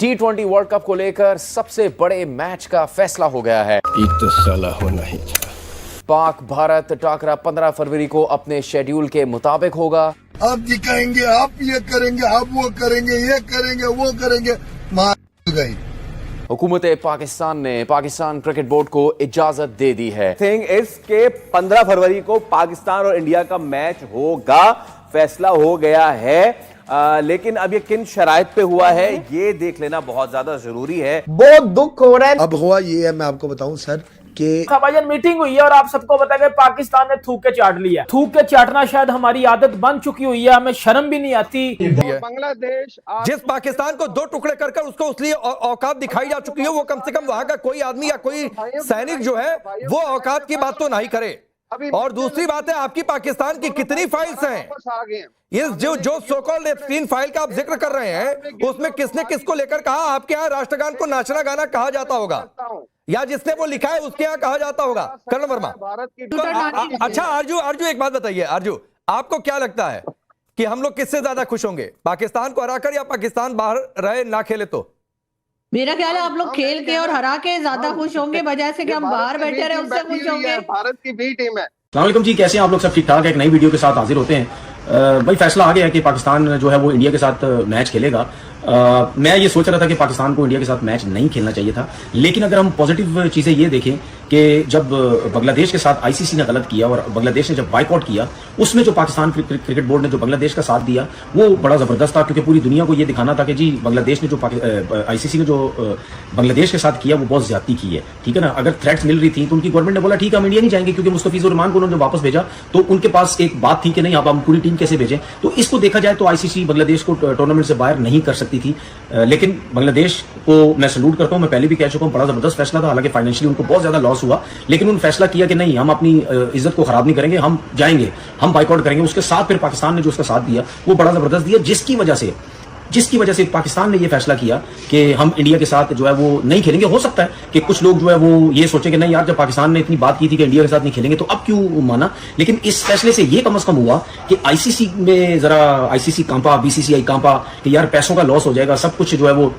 T20 world cup को लेकर सबसे बड़े मैच का फैसला हो गया है। ये तो साला होना ही था। पाक भारत टाकरा 15 फरवरी को अपने शेड्यूल के मुताबिक होगा। आप दिखाएंगे, आप ये करेंगे, आप वो करेंगे, ये करेंगे, वो करेंगे, मार गई। हुकूमत पाकिस्तान ने पाकिस्तान क्रिकेट बोर्ड को इजाजत दे दी है। थिंग इसके 15 फरवरी को पाकिस्तान और इंडिया का मैच होगा, फैसला हो गया है। लेकिन अब ये किन शराइत पे हुआ है ये देख लेना बहुत ज्यादा जरूरी है। बहुत दुख हो रहा है। अब हुआ ये है, मैं आपको बताऊं सर कि भाईजान मीटिंग हुई है और आप सबको पता है पाकिस्तान ने थूक के चाट लिया। थूक के चाटना शायद हमारी आदत बन चुकी हुई है, हमें शर्म भी नहीं आती। बांग्लादेश जिस पाकिस्तान को दो टुकड़े कर उसको उसलिए औकात दिखाई जा चुकी है, वो कम से कम वहां का कोई आदमी या कोई सैनिक जो है वो औकात की बात तो नहीं करे। और दूसरी बात है, आपकी पाकिस्तान की कितनी फाइल्स हैं? ये जो सो कॉल्ड एप्स्टीन फाइल का आप जिक्र कर रहे हैं, उसमें किसने किसको लेकर कहा? आपके यहाँ राष्ट्रगान को नाचना गाना कहा जाता होगा, या जिसने वो लिखा है उसके यहाँ कहा जाता होगा। कर्ण वर्मा, अच्छा आरजू एक बात बताइए, आरजू आपको क्या लगता है कि हम लोग किससे ज्यादा खुश होंगे, पाकिस्तान को हराकर या पाकिस्तान बाहर रहे ना खेले? तो मेरा ख्याल है आप लोग खेल के और हरा के ज्यादा खुश होंगे बजाय से कि हम बाहर बैठे रहे उससे खुश होंगे। भारत की बी टीम है। अस्सलाम जी, कैसे हैं आप लोग? सब ठीक ठाक है। एक नई वीडियो के साथ हाजिर होते हैं। भाई फैसला आ गया है कि पाकिस्तान जो है वो इंडिया के साथ मैच खेलेगा। मैं ये सोच रहा था कि पाकिस्तान को इंडिया के साथ मैच नहीं खेलना चाहिए था, लेकिन अगर हम पॉजिटिव चीजें ये देखें कि जब बांग्लादेश के साथ आईसीसी ने गलत किया और बांग्लादेश ने जब बाइकआउट किया, उसमें जो पाकिस्तान क्रिकेट बोर्ड ने जो बांग्लादेश का साथ दिया वो बड़ा जबरदस्त था, क्योंकि पूरी दुनिया को ये दिखाना था कि जी बांग्लादेश ने जो आईसीसी ने जो बांग्लादेश के साथ किया वो बहुत ज्यादती की है। ठीक है ना? अगर थ्रेट्स मिल रही थी तो उनकी गवर्नमेंट ने बोला ठीक है हम इंडिया नहीं जाएंगे, क्योंकि मुस्तफिजुर रहमान को उन्होंने वापस भेजा तो उनके पास एक बात थी कि नहीं अब हम पूरी टीम कैसे भेजें। तो इसको देखा जाए तो आईसीसी बांग्लादेश को टूर्नामेंट से बाहर नहीं कर सकती थी, लेकिन बांग्लादेश को मैं सैल्यूट करता हूं। मैं पहले भी कह चुका हूं बड़ा जबरदस्त फैसला था, हालांकि फाइनेंशियली उनको बहुत ज्यादा लॉस हुआ, लेकिन उन्होंने फैसला किया कि नहीं हम अपनी इज्जत को खराब नहीं करेंगे, हम जाएंगे, हम बाइकआउट करेंगे। उसके साथ फिर पाकिस्तान ने जो उसका साथ दिया वो बड़ा जबरदस्त दिया, जिसकी वजह से पाकिस्तान ने यह फैसला किया कि हम इंडिया के साथ जो है वो नहीं खेलेंगे। हो सकता है कि कुछ लोग जो है वो ये सोचे कि नहीं यार जब पाकिस्तान ने इतनी बात की थी कि इंडिया के साथ नहीं खेलेंगे तो अब क्यों माना, लेकिन इस फैसले से ये कम से कम हुआ कि आईसीसी में जरा आईसीसी कांपा, बीसीसीआई कांपा कि यार पैसों का लॉस हो जाएगा, सब कुछ जो है वो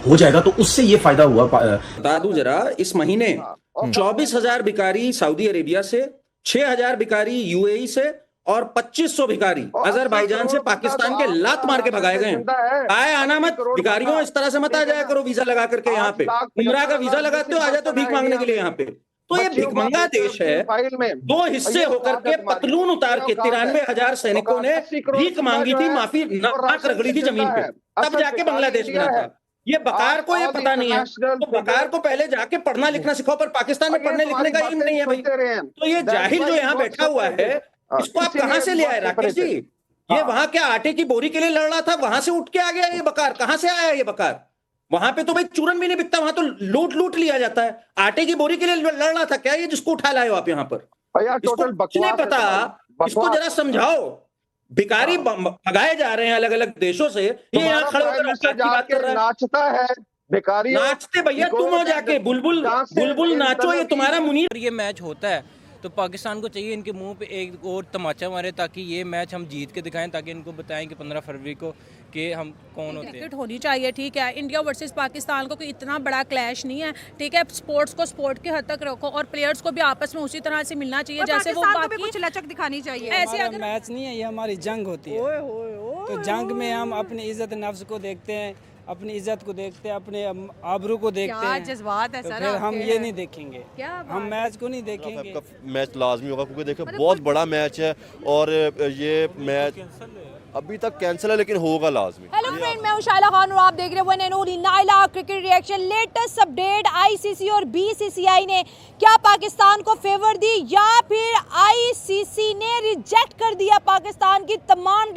हो जाएगा, तो उससे ये फायदा हुआ। बता दूं जरा, इस महीने 24,000 भिखारी सऊदी अरेबिया से, 6,000 भिखारी यूएई से और 2,500 भिखारी अजरबैजान से पाकिस्तान के लात मार के भगाए गए हैं। आए आना मत भिखारियों, इस तरह से मत आ जाया करो वीजा लगा करके यहाँ पे। उम्रा का वीजा लगाते हो, आ जाते हो भीख मांगने के लिए यहाँ पे। तो ये भिखमंगा देश है। दो हिस्से होकर के पतलून उतार के 93,000 सैनिकों ने भीख मांगी थी, माफी नाक रगड़ी थी जमीन पे, तब जाके बांग्लादेश बना था। ये बकार को ये पता नहीं है, तो बकार को पहले जाके पढ़ना लिखना सिखाओ, पर पाकिस्तान में पढ़ने लिखने का इल्म नहीं है भाई। तो ये जाहिल जो यहाँ बैठा हुआ है, इसको आप कहां से ले आए राकेश जी? ये वहां क्या आटे की बोरी के लिए लड़ रहा था, वहां से उठ के आ गया ये बकार? कहां से आया ये बकार? वहां पे तो भाई चूरन भी नहीं बिकता, वहां तो लूट लिया जाता है। आटे की बोरी के लिए लड़ रहा था क्या ये, जिसको उठा लाए हो आप यहाँ पर? इसको कुछ नहीं पता, इसको जरा समझाओ। भिखारी भगाए जा रहे हैं अलग अलग देशों से, ये यहाँ खड़े होकर नाचता है भिखारी। नाचते भैया तुम हो जाके, बुलबुल नाचो, ये तुम्हारा मुनीर। ये मैच होता है तो पाकिस्तान को चाहिए इनके मुंह पे एक और तमाचा मारे, ताकि ये मैच हम जीत के दिखाएं, ताकि इनको बताएं कि 15 फरवरी को कि हम कौन होते हैं। होनी चाहिए, ठीक है। इंडिया वर्सेस पाकिस्तान को कोई इतना बड़ा क्लैश नहीं है, ठीक है। स्पोर्ट्स को स्पोर्ट के हद तक रखो और प्लेयर्स को भी आपस में उसी तरह से मिलना चाहिए जैसे वो बाकी कुछ लचक दिखानी चाहिए। ऐसे अगर मैच नहीं है, ये हमारी जंग होती है। तो जंग में हम अपनी इज्जत नफ्स को देखते हैं, अपनी इज्जत को देखते हैं, अपने आबरू को देखते हैं। जज्बात है तो सर, फिर हम ये नहीं देखेंगे, हम मैच को नहीं देखेंगे। मैच लाजमी होगा क्योंकि देखो बहुत बड़ा मैच है और ये मैच अभी तक कैंसिल है लेकिन होगा लाजमी। हेलो फ्रेंड, मैं उशाला खान और आप देख रहे हैं one and only Naila cricket reaction. Latest update, ICC और बीसीसीआई ने क्या पाकिस्तान को फेवर दी या फिर आईसीसी ने रिजेक्ट कर दिया पाकिस्तान की तमाम?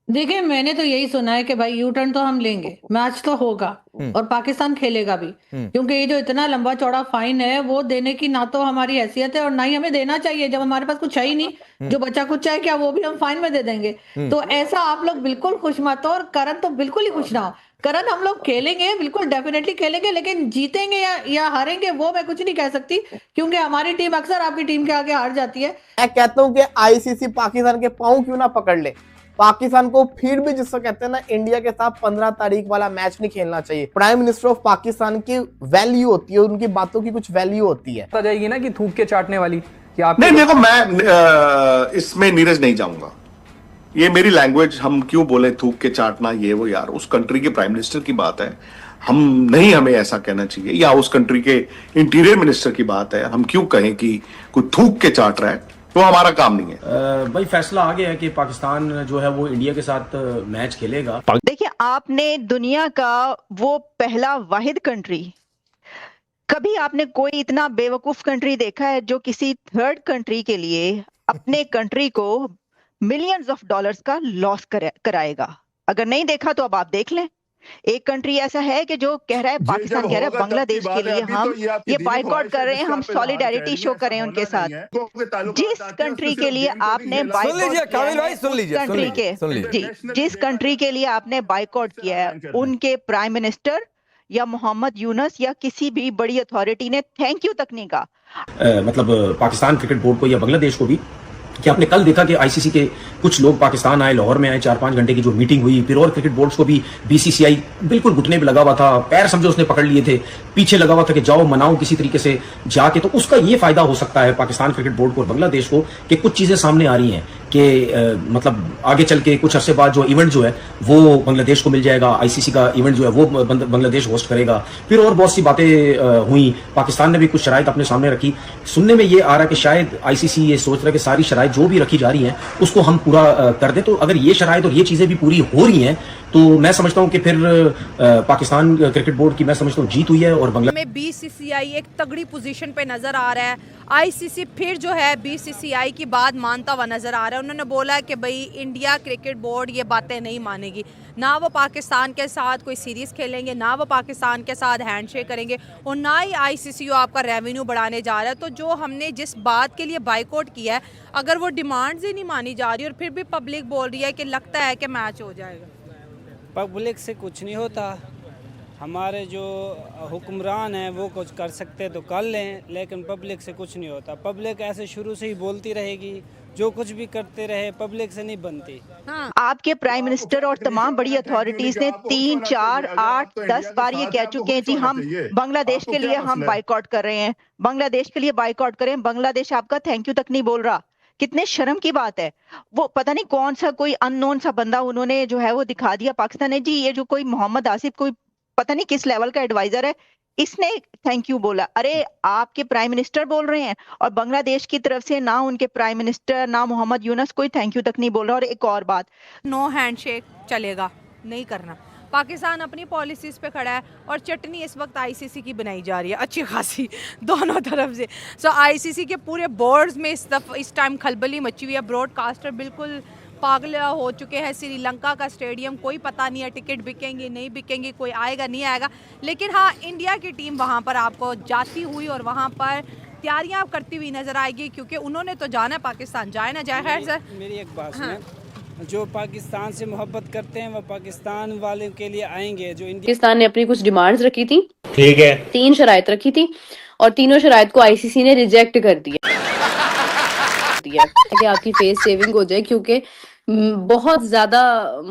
देखिए मैंने तो यही सुना है कि भाई यू टर्न तो हम लेंगे, मैच तो होगा और पाकिस्तान खेलेगा भी, क्योंकि ये जो इतना लंबा चौड़ा फाइन है वो देने की ना तो हमारी हैसियत है और ना ही हमें देना चाहिए जब हमारे पास कुछ है ही नहीं। जो बच्चा कुछ है क्या वो भी हम फाइन में दे देंगे? तो ऐसा आप लोग बिल्कुल खुश मत हो, और करण तो बिल्कुल ही खुश ना हो। करण हम लोग खेलेंगे, बिल्कुल डेफिनेटली खेलेंगे, लेकिन जीतेंगे या हारेंगे वो मैं कुछ नहीं कह सकती, क्योंकि हमारी टीम अक्सर आपकी टीम के आगे हार जाती है। मैं कहता हूँ कि आईसीसी पाकिस्तान के पांव क्यों ना पकड़ ले, पाकिस्तान को फिर भी जिसको कहते हैं ना इंडिया के साथ 15 तारीख वाला मैच नहीं खेलना चाहिए। प्राइम मिनिस्टर ऑफ पाकिस्तान की वैल्यू होती है, उनकी बातों की कुछ वैल्यू होती है। आ जाएगी ना कि थूक के चाटने वाली कि आप नहीं, देखो मैं इसमें नीरज नहीं जाऊंगा। ये मेरी लैंग्वेज, हम क्यों बोले थूक के चाटना ये वो, यार उस कंट्री के प्राइम मिनिस्टर की बात है, हम नहीं, हमें ऐसा कहना चाहिए। या उस कंट्री के इंटीरियर मिनिस्टर की बात है, हम क्यों कहें कि कोई थूक के चाट रहा है, तो हमारा काम नहीं है। भाई फैसला आ गया है कि पाकिस्तान जो है वो इंडिया के साथ मैच खेलेगा। देखिए, आपने दुनिया का वो पहला वाहिद कंट्री, कभी आपने कोई इतना बेवकूफ कंट्री देखा है जो किसी थर्ड कंट्री के लिए अपने कंट्री को मिलियंस ऑफ डॉलर्स का लॉस कराएगा? अगर नहीं देखा तो अब आप देख लें। एक कंट्री ऐसा है कि जो कह रहा है, पाकिस्तान कह रहा है बांग्लादेश के लिए हम ये बायकॉट कर रहे हैं, हम सॉलिडारिटी शो करें उनके साथ। जिस कंट्री के लिए आपने जिस कंट्री के लिए आपने बायकॉट किया है, उनके प्राइम मिनिस्टर या मोहम्मद यूनुस या किसी भी बड़ी अथॉरिटी ने थैंक यू तक नहीं कहा। मतलब पाकिस्तान क्रिकेट बोर्ड को या बांग्लादेश को भी, कि आपने कल देखा कि आईसीसी के कुछ लोग पाकिस्तान आए, लाहौर में आए, 4-5 घंटे की जो मीटिंग हुई, फिर और क्रिकेट बोर्ड्स को भी बीसीसीआई बिल्कुल घुटने पे लगा हुआ था, पैर समझो उसने पकड़ लिए थे, पीछे लगा हुआ था कि जाओ मनाओ किसी तरीके से जाके। तो उसका ये फायदा हो सकता है पाकिस्तान क्रिकेट बोर्ड को और बांग्लादेश को कि कुछ चीजें सामने आ रही हैं कि मतलब आगे चल के कुछ अरसे बाद जो इवेंट जो है वो बांग्लादेश को मिल जाएगा, आईसीसी का इवेंट जो है वो बांग्लादेश होस्ट करेगा। फिर और बहुत सी बातें हुई, पाकिस्तान ने भी कुछ शराइत अपने सामने रखी। सुनने में ये आ रहा है कि शायद आईसीसी ये सोच रहा है कि सारी शराइत जो भी रखी जा रही हैं उसको हम पूरा कर दें। तो अगर ये शराइत और ये चीजें भी पूरी हो रही हैं तो मैं समझता हूं कि फिर पाकिस्तान क्रिकेट बोर्ड की मैं समझता हूं जीत हुई है। और बांग्लादेश में बीसीसीआई एक तगड़ी पोजीशन पे नजर आ रहा है। आईसीसी फिर जो है बीसीसीआई की बात मानता हुआ नजर आ रहा है। उन्होंने बोला है कि भाई इंडिया क्रिकेट बोर्ड ये बातें नहीं मानेगी, ना वो पाकिस्तान के साथ कोई सीरीज खेलेंगे, ना वो पाकिस्तान के साथ हैंडशेक करेंगे, और ना ही आईसीसी आपका रेवेन्यू बढ़ाने जा रहा है। तो जो हमने जिस बात के लिए बाइकआउट किया है, अगर वो डिमांड्स ही नहीं मानी जा रही और फिर भी पब्लिक बोल रही है कि लगता है कि मैच हो जाएगा। पब्लिक से कुछ नहीं होता, हमारे जो हुक्मरान हैं वो कुछ कर सकते तो कर लें, लेकिन पब्लिक से कुछ नहीं होता। पब्लिक ऐसे शुरू से ही बोलती रहेगी, जो कुछ भी करते रहे, पब्लिक से नहीं बनती। आपके प्राइम मिनिस्टर और तमाम बड़ी अथॉरिटीज ने 3, 4, 8, 10 बार ये कह चुके हैं जी हम बांग्लादेश के लिए हम बाइकआउट कर रहे हैं, बांग्लादेश के लिए बाइकआउट करें। बांग्लादेश आपका थैंक यू तक नहीं बोल रहा। कितने शर्म की बात है। वो पता नहीं कौन सा कोई अननोन सा बंदा उन्होंने जो है वो दिखा दिया पाकिस्तान ने, जी ये जो कोई मोहम्मद आसिफ कोई पता नहीं किस लेवल का एडवाइजर है, इसने थैंक यू बोला। अरे आपके प्राइम मिनिस्टर बोल रहे हैं और बांग्लादेश की तरफ से ना उनके प्राइम मिनिस्टर ना मोहम्मद यूनुस कोई थैंक यू तक नहीं बोल रहा। और एक और बात, नो हैंडशेक चलेगा, नहीं करना। पाकिस्तान अपनी पॉलिसीज पे खड़ा है और चटनी इस वक्त आईसीसी की बनाई जा रही है अच्छी खासी दोनों तरफ से। सो आईसीसी के पूरे बोर्ड्स में इस टाइम खलबली मची हुई है। ब्रॉडकास्टर बिल्कुल पागल हो चुके हैं। श्रीलंका का स्टेडियम कोई पता नहीं है टिकट बिकेंगे नहीं बिकेंगे, कोई आएगा नहीं आएगा। लेकिन हाँ, इंडिया की टीम वहाँ पर आपको जाती हुई और वहाँ पर तैयारियाँ करती हुई नजर आएगी, क्योंकि उन्होंने तो जाना है, पाकिस्तान जाए ना जाए। खैर सर, मेरी एक बात सुने, जो पाकिस्तान से मोहब्बत करते हैं वो पाकिस्तान वाले के लिए आएंगे। जो पाकिस्तान ने अपनी कुछ डिमांड्स रखी थी, ठीक है, 3 शराइत रखी थी और तीनों शराइत को आईसीसी ने रिजेक्ट कर दिया कि आपकी फेस सेविंग हो जाए, क्योंकि बहुत ज्यादा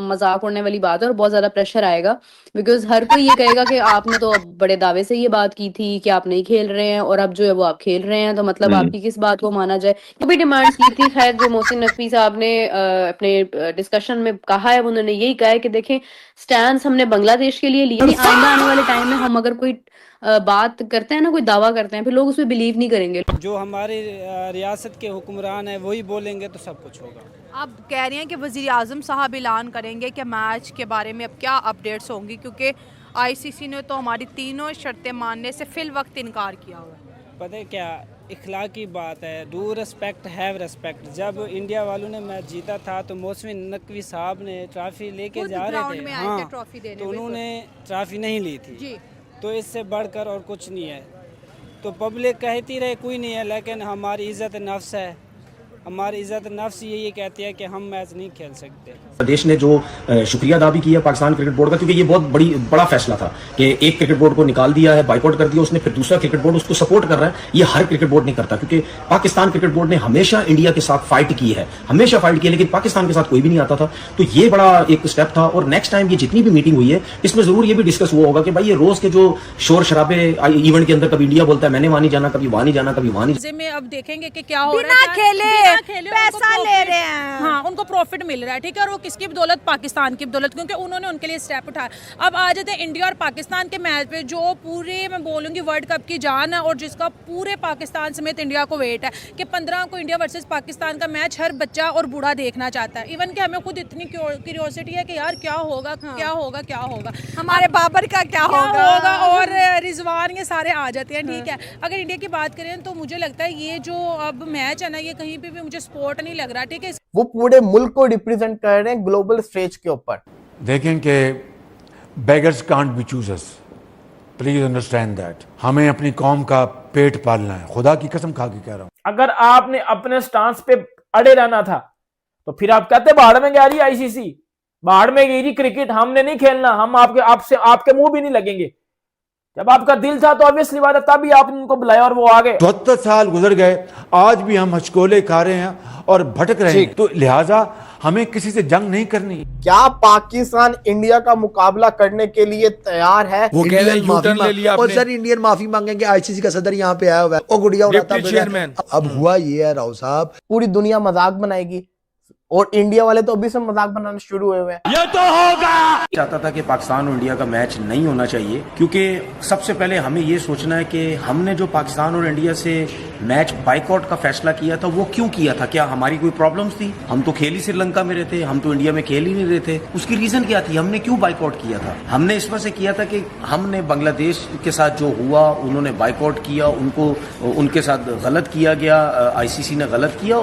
मजाक उड़ने वाली बात है और बहुत ज्यादा प्रेशर आएगा। बिकॉज हर कोई ये कहेगा कि आपने तो बड़े दावे से ये बात की थी कि आप नहीं खेल रहे हैं और अब जो है वो आप खेल रहे हैं, तो मतलब आपकी किस बात को माना जाए। जो भी डिमांड्स की थी, खैर जो मोहसिन नकवी साहब ने अपने डिस्कशन में कहा है, उन्होंने यही कहा है कि देखें स्टैंड हमने बांग्लादेश के लिए लिए, आइंदा आने वाले टाइम में हम अगर कोई बात करते हैं ना, कोई दावा करते हैं, फिर लोग उसमें बिलीव नहीं करेंगे। जो हमारी रियासत के हुक्मरान हैं वही बोलेंगे तो सब कुछ होगा। आप कह रहे हैं कि वज़ीर आज़म साहब ऐलान करेंगे कि मैच के बारे में अब क्या अपडेट्स होंगी, क्योंकि आईसीसी ने तो हमारी तीनों शर्तें मानने से फिल वक्त इनकार किया हुआ है। पता है क्या, इखलाकी बात है, डू रिस्पेक्ट हैव रिस्पेक्ट। जब इंडिया वालों ने मैच जीता था तो मोहसिन नकवी साहब ने ट्रॉफी लेके जा रहे थे, हाँ, तो उन्होंने ट्रॉफी नहीं ली थी जी। तो इससे बढ़कर और कुछ नहीं है। तो पब्लिक कहती रहे कोई नहीं है, लेकिन हमारी इज़्ज़त नफ्स है, हमारी इज्जत नफ्स ये कहती है कि हम मैच नहीं खेल सकते। देश ने जो शुक्रिया अदा भी किया पाकिस्तान क्रिकेट बोर्ड का, क्योंकि ये बहुत बड़ा फैसला था कि एक क्रिकेट बोर्ड को निकाल दिया है, बाइकआउट कर दिया उसने, फिर दूसरा क्रिकेट बोर्ड उसको सपोर्ट कर रहा है। ये हर क्रिकेट बोर्ड नहीं करता, क्योंकि पाकिस्तान क्रिकेट बोर्ड ने हमेशा इंडिया के साथ फाइट की है, हमेशा फाइट की है, लेकिन पाकिस्तान के साथ कोई भी नहीं आता था। तो ये बड़ा एक स्टेप था। और नेक्स्ट टाइम ये जितनी भी मीटिंग हुई है इसमें जरूर ये भी डिस्कस हुआ होगा कि भाई ये रोज के जो शोर शराबे इवेंट के अंदर, कभी इंडिया बोलता है मैंने वहां नहीं जाना, कभी वहां नहीं जाना, कभी वहां नहीं। में अब देखेंगे कि क्या हो रहा है। बिना खेले पैसा ले रहे हैं, हाँ उनको प्रॉफिट मिल रहा है, ठीक है। और वो किसकी बदौलत? पाकिस्तान की बदौलत, क्योंकि उन्होंने उनके लिए स्टेप उठाया। अब आ जाते हैं इंडिया और पाकिस्तान के मैच पे, जो पूरे मैं बोलूंगी वर्ल्ड कप की जान है और जिसका पूरे पाकिस्तान समेत इंडिया को वेट है कि 15 को इंडिया वर्सेस पाकिस्तान का मैच हर बच्चा और बूढ़ा देखना चाहता है। इवन कि हमें खुद इतनी क्यूरियोसिटी है कि यार क्या होगा, क्या होगा, क्या होगा, हमारे बाबर का क्या होगा और रिजवान, ये सारे आ जाते हैं, ठीक है। अगर इंडिया की बात करें तो मुझे लगता है ये जो अब मैच है ना, ये कहीं पे भी मुझे स्पोर्ट नहीं लग रहा, ठीक है। वो पूरे मुल्क को रिप्रेजेंट कर रहे हैं ग्लोबल स्टेज के ऊपर। देखें कि beggars can't be choosers, please understand that. हमें अपनी कौम का पेट पालना है, खुदा की कसम खा के कह रहा हूं। अगर आपने अपने स्टांस पे अड़े रहना था तो फिर आप कहते बाहर में गया जी आईसीसी, बाहर में गई जी क्रिकेट, हमने नहीं खेलना, हम आपके मुंह भी नहीं लगेंगे। जब आपका दिल था तो ऑब्वियसली बात है तभी आपने उनको बुलाया और वो आ गए। 72 साल गुजर गए, आज भी हम हचकोले खा रहे हैं और भटक रहे हैं, तो लिहाजा हमें किसी से जंग नहीं करनी। क्या पाकिस्तान इंडिया का मुकाबला करने के लिए तैयार है? वो कह रहे हैं यूटर्न ले लिया और सर इंडियन माफी मांगेंगे, आईसीसी का सदर यहाँ पे आया हुआ है, ओ गुड़िया उड़ाता चेयरमैन। अब हुआ ये है राव साहब, पूरी दुनिया मजाक बनाएगी और इंडिया वाले तो अभी से मजाक बनाना शुरू हुए हैं। ये तो होगा। चाहता था कि पाकिस्तान और इंडिया का मैच नहीं होना चाहिए, क्योंकि सबसे पहले हमें ये सोचना है कि हमने जो पाकिस्तान और इंडिया से मैच बाइकआउट का फैसला किया था वो क्यों किया था। क्या हमारी कोई प्रॉब्लम्स थी? हम तो खेल ही श्रीलंका में रहते, हम तो इंडिया में खेल ही नहीं रहे थे। उसकी रीजन क्या थी? हमने क्यों बाइकआउट किया था? हमने इस वजह से किया था कि हमने बांग्लादेश के साथ जो हुआ, उन्होंने बाइकआउट किया, उनके साथ गलत किया गया, आईसीसी ने गलत किया,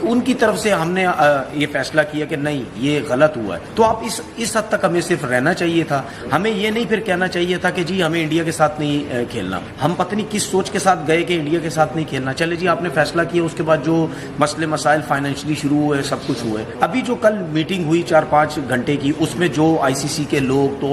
उनकी तरफ से हमने ये फैसला किया कि नहीं ये गलत हुआ है। तो आप इस हद तक हमें सिर्फ रहना चाहिए था, हमें ये नहीं फिर कहना चाहिए था कि जी हमें इंडिया के साथ नहीं खेलना। हम पता नहीं किस सोच के साथ गए कि इंडिया के साथ नहीं खेलना। चले जी आपने फैसला किया, उसके बाद जो मसले मसाइल फाइनेंशियली शुरू हुए, सब कुछ हुए। अभी जो कल मीटिंग हुई 4-5 घंटे की, उसमें जो आईसीसी के लोग तो